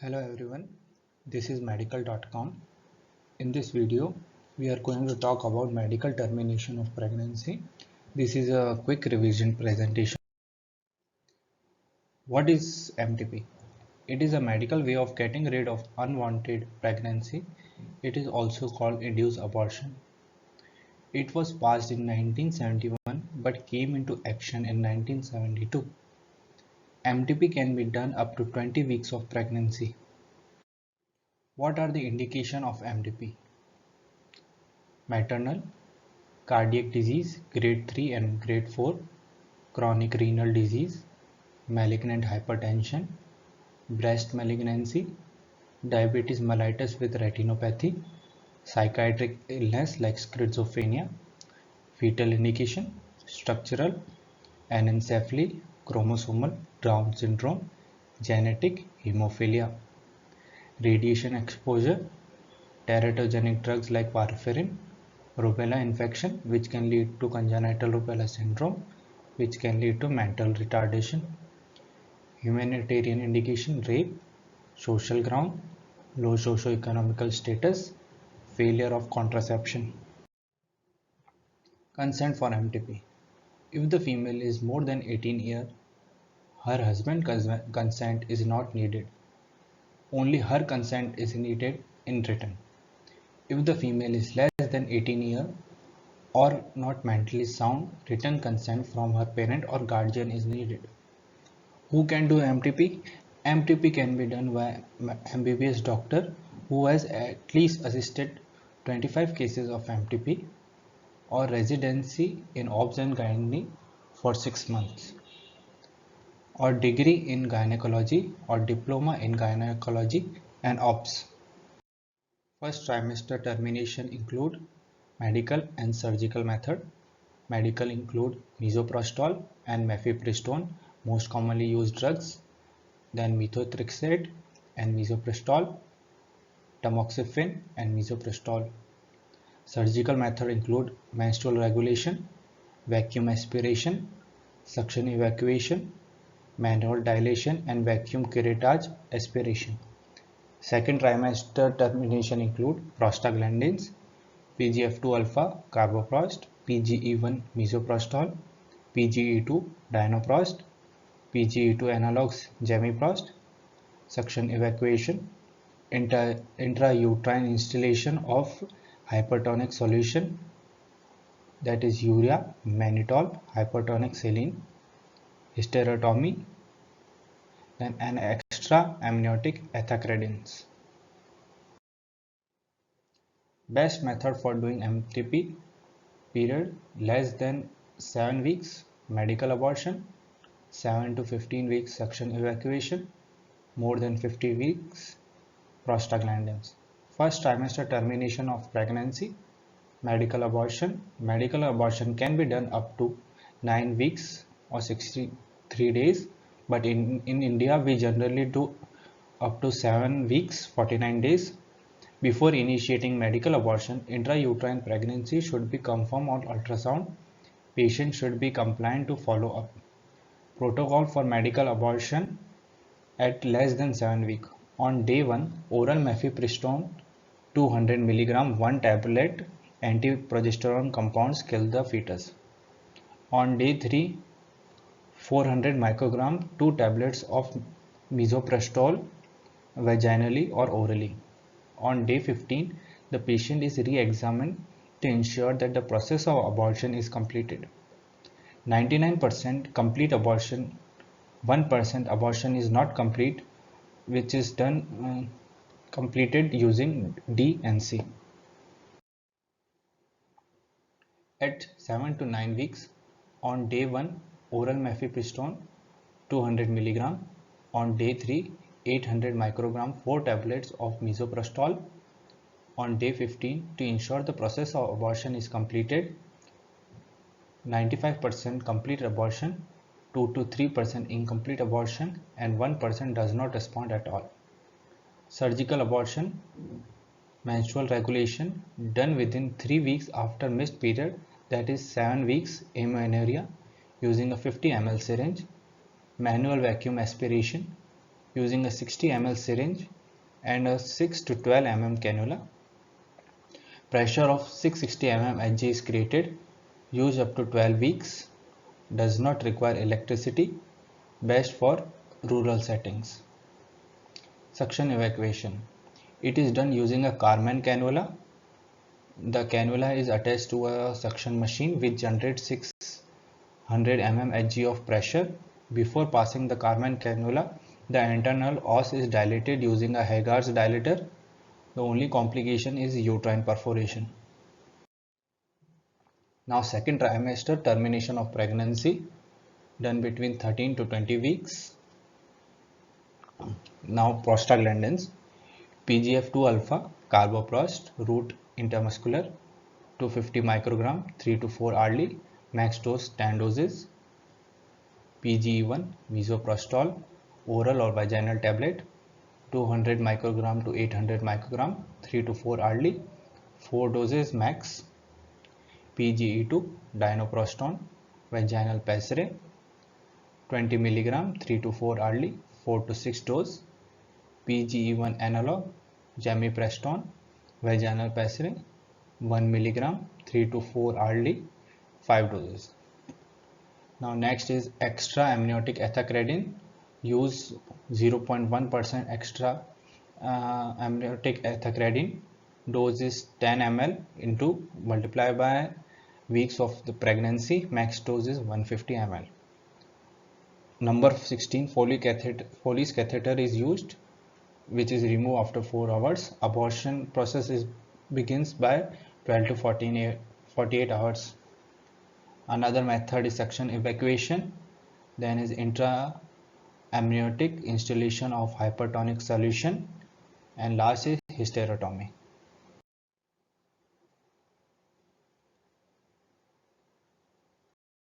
Hello everyone, this is medical.com. In this video, we are going to talk about medical termination of pregnancy. This is a quick revision presentation. What is MTP? It is a medical way of getting rid of unwanted pregnancy. It is also called induced abortion. It was passed in 1971 but came into action in 1972. MTP can be done up to 20 weeks of pregnancy. What are the indications of MTP? Maternal, cardiac disease grade 3 and grade 4, chronic renal disease, malignant hypertension, breast malignancy, diabetes mellitus with retinopathy, psychiatric illness like schizophrenia, fetal indication, structural, anencephaly, chromosomal Down syndrome, genetic, hemophilia, radiation exposure, teratogenic drugs like warfarin, rubella infection which can lead to congenital rubella syndrome which can lead to mental retardation, humanitarian indication rape, social ground, low socio-economical status, failure of contraception. Consent for MTP. If the female is more than 18 years, her husband's consent is not needed. Only her consent is needed in written. If the female is less than 18 years or not mentally sound, written consent from her parent or guardian is needed. Who can do MTP? MTP can be done by MBBS doctor who has at least assisted 25 cases of MTP or residency in OBS and gynae for 6 months, or degree in gynecology or diploma in gynecology and OBS. First trimester termination include medical and surgical method. Medical include misoprostol and mifepristone, most commonly used drugs, then methotrexate and misoprostol, tamoxifen and misoprostol. Surgical method include menstrual regulation, vacuum aspiration, suction evacuation, manual dilation and vacuum curettage aspiration. Second trimester termination include prostaglandins, PGF2 alpha carboprost, PGE1 misoprostol, PGE2 dinoprost, PGE2 analogs gemiprost, suction evacuation, intrauterine instillation of hypertonic solution, that is urea, mannitol, hypertonic saline, hysterectomy, then an extra amniotic ethacridins. Best method for doing MTP: period less than 7 weeks, medical abortion; 7 to 15 weeks, suction evacuation; more than 50 weeks, prostaglandins. First trimester termination of pregnancy, medical abortion. Medical abortion can be done up to 9 weeks or 63 days, but in India we generally do up to 7 weeks 49 days. Before initiating medical abortion, intrauterine pregnancy should be confirmed on ultrasound. Patient should be compliant to follow up. Protocol for medical abortion at less than 7 weeks. On day 1, oral mifepristone 200 mg 1 tablet anti-progesterone compounds kill the fetus. On day 3, 400 microgram 2 tablets of misoprostol vaginally or orally. On day 15, the patient is re-examined to ensure that the process of abortion is completed. 99% complete abortion, 1% abortion is not complete, which is done completed using D&C. At 7 to 9 weeks, on day 1, oral mifepristone 200 mg. On day 3, 800 microgram 4 tablets of misoprostol. On day 15, to ensure the process of abortion is completed, 95% complete abortion, 2 to 3% incomplete abortion, and 1% does not respond at all. Surgical abortion, menstrual regulation done within 3 weeks after missed period, that is 7 weeks amenorrhea, using a 50 ml syringe. Manual vacuum aspiration using a 60 ml syringe and a 6 to 12 mm cannula. Pressure of 660 mm Hg is created. Use up to 12 weeks. Does not require electricity. Best for rural settings. Suction evacuation. It is done using a Carman cannula. The cannula is attached to a suction machine which generates 600 mm Hg of pressure. Before passing the Carman cannula, the internal os is dilated using a Hagar's dilator. The only complication is uterine perforation. Now, second trimester, termination of pregnancy, done between 13 to 20 weeks. Now, prostaglandins, PGF2 alpha, carboprost, root intramuscular, 250 microgram, 3 to 4 hourly, max dose 10 doses. PGE1, misoprostol, oral or vaginal tablet, 200 microgram to 800 microgram, 3 to 4 hourly, 4 doses max. PGE2, dinoproston, vaginal passere, 20 milligram, 3 to 4 hourly, 4 to 6 dose. PGE1 analog, gemipreston, vaginal passere, 1 milligram, 3 to 4 hourly, 5 doses. Now next is extra amniotic ethacredin. Use 0.1% extra amniotic ethacredin. Dose is 10 ml into multiply by weeks of the pregnancy. Max dose is 150 ml. Number 16, Foley's catheter is used, which is removed after 4 hours. Abortion process begins by 12 to 48 hours. Another method is suction evacuation. Then is intra-amniotic installation of hypertonic solution. And last is hysterotomy.